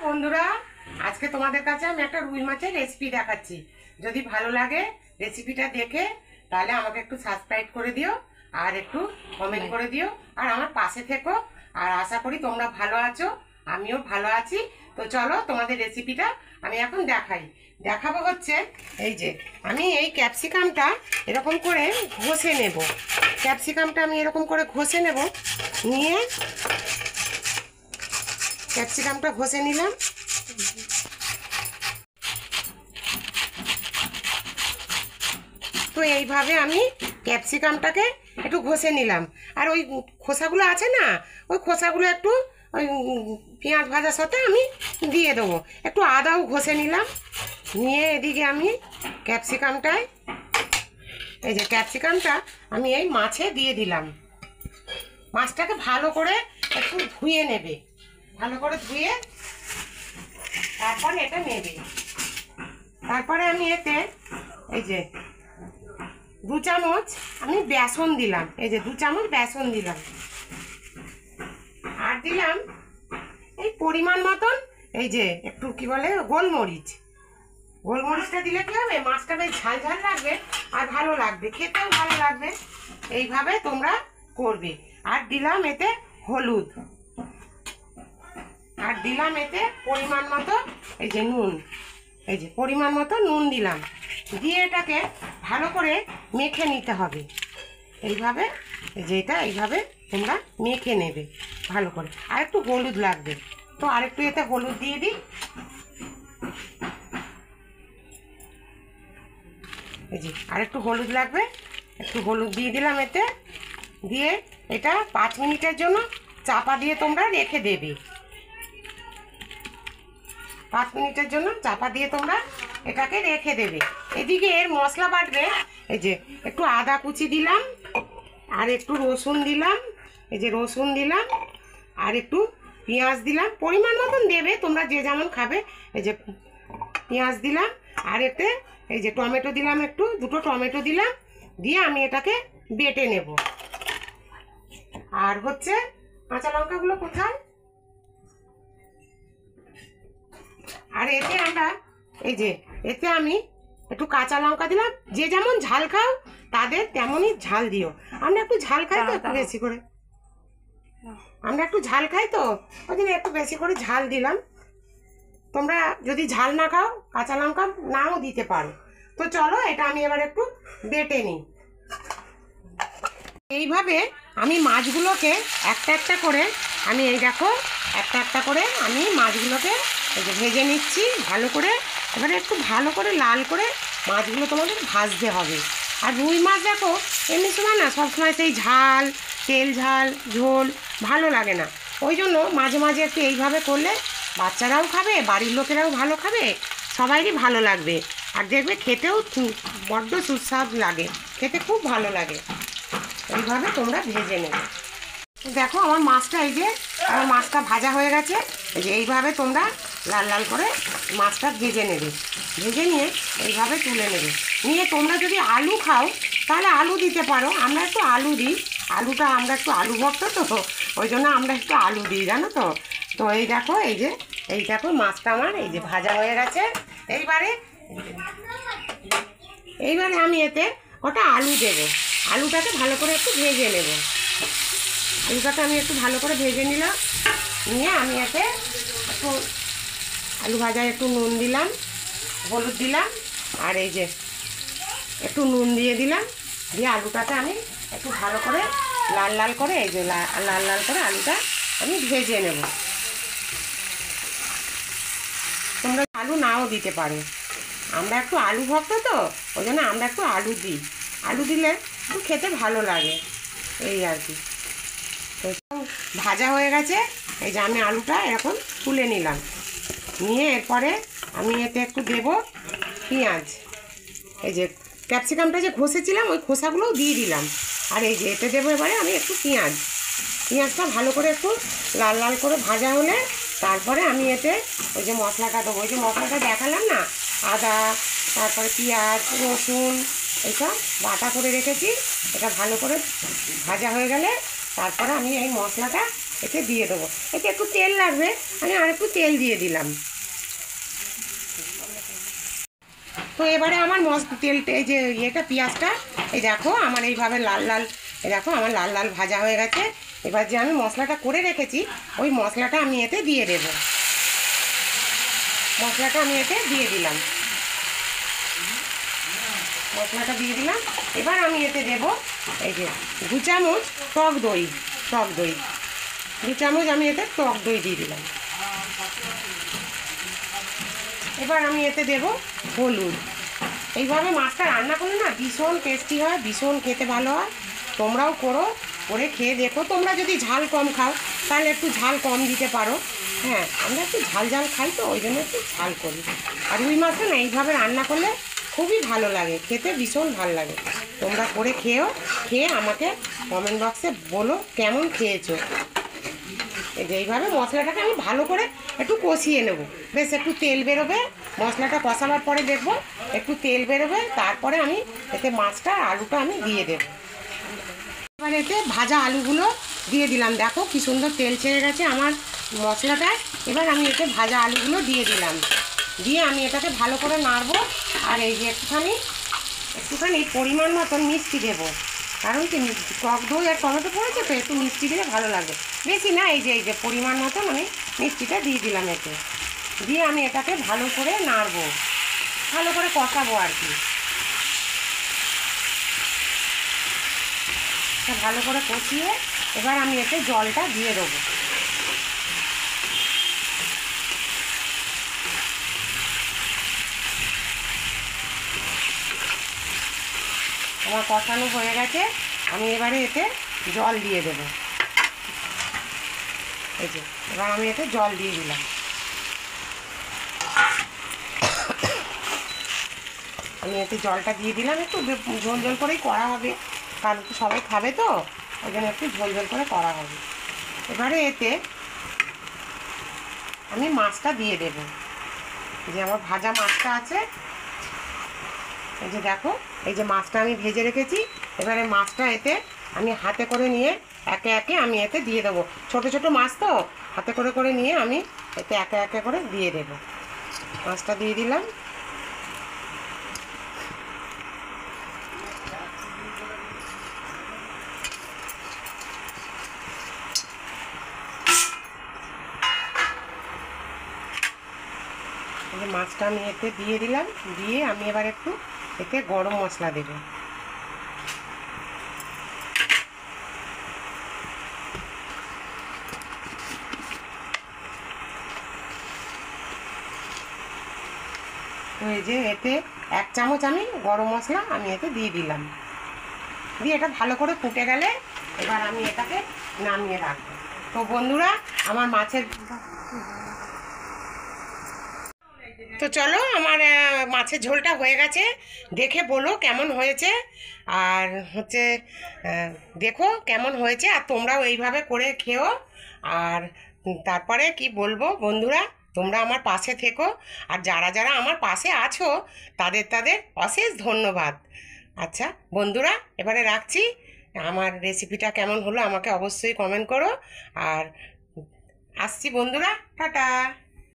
বন্ধুরা, আজকে তোমাদের কাছে আমি একটা রুই মাছের রেসিপি দেখাচ্ছি। যদি ভালো লাগে রেসিপিটা দেখে তাহলে আমাকে একটু সাবস্ক্রাইব করে দিও আর একটু কমেন্ট করে দিও আর আমার পাশে থেকো। আর আশা করি তোমরা ভালো আছো, আমিও ভালো আছি। তো চলো তোমাদের রেসিপিটা আমি এখন দেখাবো। হচ্ছে এই যে আমি এই ক্যাপসিকামটা এরকম করে ঘষে নেব। ক্যাপসিকামটা আমি এরকম করে ঘষে নেব, নিয়ে ক্যাপসিকামটা ঘষে নিলাম। তো এইভাবে আমি ক্যাপসিকামটাকে একটু ঘষে নিলাম। আর ওই খোসাগুলো আছে না, ওই খোসাগুলো একটু ওই পেঁয়াজ ভাজার সাথে আমি দিয়ে দেবো। একটু আদাও ঘষে নিলাম, নিয়ে এদিকে আমি ক্যাপসিকামটায় এই যে ক্যাপসিকামটা আমি এই মাছে দিয়ে দিলাম। মাছটাকে ভালো করে একটু ধুয়ে নেবে, ভালো করে ধুয়ে তারপরে এটা নেবে। তারপরে আমি এতে এই যে 2 চামচ আমি বেসন দিলাম। এই যে 2 চামচ বেসন দিলাম, আর দিলাম এই পরিমাণ মতন এই যে একটু কি বলে গোলমরিচ। গোলমরিচটা দিলে কি হবে, মাছটা বেশ ঝাল ঝাল লাগবে আর ভালো লাগবে, খেতেও ভালো লাগবে। এইভাবে তোমরা করবে। আর দিলাম এতে হলুদ, আর দিলাম এতে পরিমাণ মতো এই যে নুন। এই যে পরিমাণ মতো নুন দিলাম, দিয়ে এটাকে ভালো করে মেখে নিতে হবে। এইভাবে এই যে এটা এইভাবে তোমরা মেখে নেবে ভালো করে। আর একটু হলুদ লাগবে, তো আরেকটু এতে হলুদ দিয়ে দিই। এই যে আরেকটু হলুদ লাগবে, একটু হলুদ দিয়ে দিলাম এতে। দিয়ে এটা 5 মিনিটের জন্য চাপা দিয়ে তোমরা রেখে দেবে। 5 মিনিটের জন্য চাপা দিয়ে তোমরা এটাকে রেখে দেবে। এদিকে এর মশলা বাটবে। এই যে একটু আদা কুচি দিলাম, আর একটু রসুন দিলাম। এই যে রসুন দিলাম, আর একটু পেঁয়াজ দিলাম। পরিমাণ মতন দেবে তোমরা, যে যেমন খাবে। এই যে পেঁয়াজ দিলাম, আর এতে এই যে টমেটো দিলাম, একটু 2টো টমেটো দিলাম। দিয়ে আমি এটাকে বেটে নেব। আর হচ্ছে কাঁচা লঙ্কাগুলো কোথায়? আর এতে আমরা এই যে এতে আমি একটু কাঁচা লঙ্কা দিলাম। যে যেমন ঝাল খাও তাদের তেমনই ঝাল দিও। আমরা একটু ঝাল খাই তো, একটু বেশি করে আমরা একটু ঝাল খাই, তো ওই জন্য একটু বেশি করে ঝাল দিলাম। তোমরা যদি ঝাল না খাও কাঁচা লঙ্কা নাও দিতে পারো। তো চলো এটা আমি এবার একটু বেটে নিই। এইভাবে আমি মাছগুলোকে একটা একটা করে আমি এই দেখো একটা একটা করে আমি মাছগুলোকে এই যে ভেজে নিচ্ছি ভালো করে। এবারে একটু ভালো করে লাল করে মাছগুলো তোমাদের ভাজতে হবে। আর রুই মাছ দেখো এমনি সময় না সবসময় সেই ঝাল, তেল ঝাল, ঝোল ভালো লাগে না। ওই জন্য মাঝে মাঝে একটু এইভাবে করলে বাচ্চারাও খাবে, বাড়ির লোকেরাও ভালো খাবে, সবাইরই ভালো লাগবে। আর দেখবে খেতেও বড্ড সুস্বাদু লাগে, খেতে খুব ভালো লাগে। এইভাবে তোমরা ভেজে নেবে। দেখো আমার মাছটা এই যে আমার মাছটা ভাজা হয়ে গেছে। এই যে এইভাবে তোমরা লাল লাল করে মাছটা ভেজে নেবে। ভেজে নিয়ে এইভাবে তুলে নেবে। নিয়ে তোমরা যদি আলু খাও তাহলে আলু দিতে পারো। আমরা একটু আলু দিই, আলুটা আমরা একটু আলু ভর্তা তো, ওই জন্য আমরা একটু আলু দিই, জানো তো। তো এই দেখো এই দেখো মাছটা আমার এই যে ভাজা হয়ে গেছে। এইবারে আমি এতে ওটা আলু দেবো। আলুটাকে ভালো করে একটু ভেজে নেব। আলুটাকে আমি একটু ভালো করে ভেজে নিলাম। নিয়ে আমি এতে একটু আলু ভাজায় একটু নুন দিলাম, হলুদ দিলাম, আর এই যে একটু নুন দিয়ে দিলাম। দিয়ে আলুটাকে আমি একটু ভালো করে লাল লাল করে এই যে লাল লাল করে আলুটা আমি ভেজে নেব। তোমরা আলু নাও দিতে পারো, আমরা একটু আলু ভক্ত তো ওই জন্য আমরা একটু আলু দিই। আলু দিলে একটু খেতে ভালো লাগে, এই আর কি। তো ভাজা হয়ে গেছে। এই যে আমি আলুটা এরকম তুলে নিলাম। নিয়ে এরপরে আমি এতে একটু দেব পেঁয়াজ। এই যে ক্যাপসিকামটা যে ঘষেছিলাম ওই খোসাগুলোও দিয়ে দিলাম। আর এই যে এতে দেবো এবারে আমি একটু পেঁয়াজটা ভালো করে একটু লাল লাল করে ভাজা হলে তারপরে আমি এতে ওই যে মশলাটা দেবো। ওই যে মশলাটা দেখালাম না, আদা, তারপরে পেঁয়াজ, রসুন এইসব বাটা করে রেখেছি। এটা ভালো করে ভাজা হয়ে গেলে তারপরে আমি এই মশলাটা এতে দিয়ে দেবো। এতে একটু তেল লাগবে, আমি আর একটু তেল দিয়ে দিলাম। তো এবারে আমার তেলটা এই যে ইয়েটা পেঁয়াজটা এই দেখো আমার এইভাবে লাল লাল, এই দেখো আমার লাল লাল ভাজা হয়ে গেছে। এবার যে আমি মশলাটা করে রেখেছি ওই মশলাটা আমি এতে দিয়ে দেব। মশলাটা আমি এতে দিয়ে দিলাম, মশলাটা দিয়ে দিলাম। এবার আমি এতে দেব এই যে 2 চামচ টক দই, টক দই 2 চামচ আমি এতে টক দই দিয়ে দিলাম। এবার আমি এতে দেব হলুদ। এইভাবে মাছটা রান্না করলে না ভীষণ টেস্টি হয়, ভীষণ খেতে ভালো হয়। তোমরাও করো, করে খেয়ে দেখো। তোমরা যদি ঝাল কম খাও তাহলে একটু ঝাল কম দিতে পারো। হ্যাঁ, আমরা একটু ঝাল ঝাল খাই তো ওই জন্য একটু ঝাল করি। আর রুই মাছটা না এইভাবে রান্না করলে খুবই ভালো লাগে, খেতে ভীষণ ভালো লাগে। তোমরা করে খেয়েও, খেয়ে আমাকে কমেন্ট বক্সে বলো কেমন খেয়েছো। এই যে এইভাবে মশলাটাকে আমি ভালো করে একটু কষিয়ে নেব। বেশ একটু তেল বেরোবে, মশলাটা কষাবার পরে দেখব একটু তেল বেরোবে, তারপরে আমি এতে মাছটা আর আলুটা আমি দিয়ে দেব। এবার এতে ভাজা আলুগুলো দিয়ে দিলাম। দেখো কি সুন্দর তেল ছেড়ে গেছে আমার মশলাটায়। এবার আমি এতে ভাজা আলুগুলো দিয়ে দিলাম, দিয়ে আমি এটাকে ভালো করে নাড়বো। আর এই যে একটুখানি পরিমাণ মতন মিষ্টি দেবো, কারণ কি টক দই আর টমেটো পড়েছে তো একটু মিষ্টি দিলে ভালো লাগে। বেশি না, এই যে পরিমাণ মতন আমি মিষ্টিটা দিয়ে দিলাম এতে। দিয়ে আমি এটাকে ভালো করে নাড়বো, ভালো করে কষাবো আর কি। ভালো করে কষিয়ে এবার আমি এতে জলটা দিয়ে দেবো। আমার কষানো হয়ে গেছে, আমি এবারে এতে জল দিয়ে দেব। এই যে এবার আমি এতে জল দিয়ে দিলাম। আমি এতে জলটা দিয়ে দিলাম, একটু ঝোল ঝোল করেই করা হবে, কারণ তো সবাই খাবে তো ওই জন্য একটু ঝোল ঝোল করে করা হবে। এবারে এতে আমি মাছটা দিয়ে দেব। যে আমার ভাজা মাছটা আছে, এই যে দেখো এই যে মাছটা আমি ভেজে রেখেছি। এবারে মাছটা এতে আমি হাতে করে নিয়ে একে একে আমি এতে দিয়ে দেবো। ছোটো ছোটো মাছ তো হাতে করে করে নিয়ে আমি এতে একে একে করে দিয়ে দেব। মাছটা দিয়ে দিলাম। মাছটা আমি এতে দিয়ে দিলাম, দিয়ে আমি এবার একটু এতে গরম মশলা দেব। তো এই যে এতে 1 চামচ আমি গরম মশলা আমি এতে দিয়ে দিলাম। দিয়ে এটা ভালো করে ফুটে গেলে এবার আমি এটাকে নামিয়ে রাখবো। তো বন্ধুরা আমার মাছের, তো চলো আমার মাছের ঝোলটা হয়ে গেছে, দেখে বলো কেমন হয়েছে। আর হচ্ছে দেখো কেমন হয়েছে, আর তোমরাও এইভাবে করে খেও। আর তারপরে কি বলবো বন্ধুরা, তোমরা আমার পাশে থেকো। আর যারা যারা আমার পাশে আছো তাদের অশেষ ধন্যবাদ। আচ্ছা বন্ধুরা, এবারে রাখছি। আমার রেসিপিটা কেমন হলো আমাকে অবশ্যই কমেন্ট করো। আর আসছি বন্ধুরা, টাটা।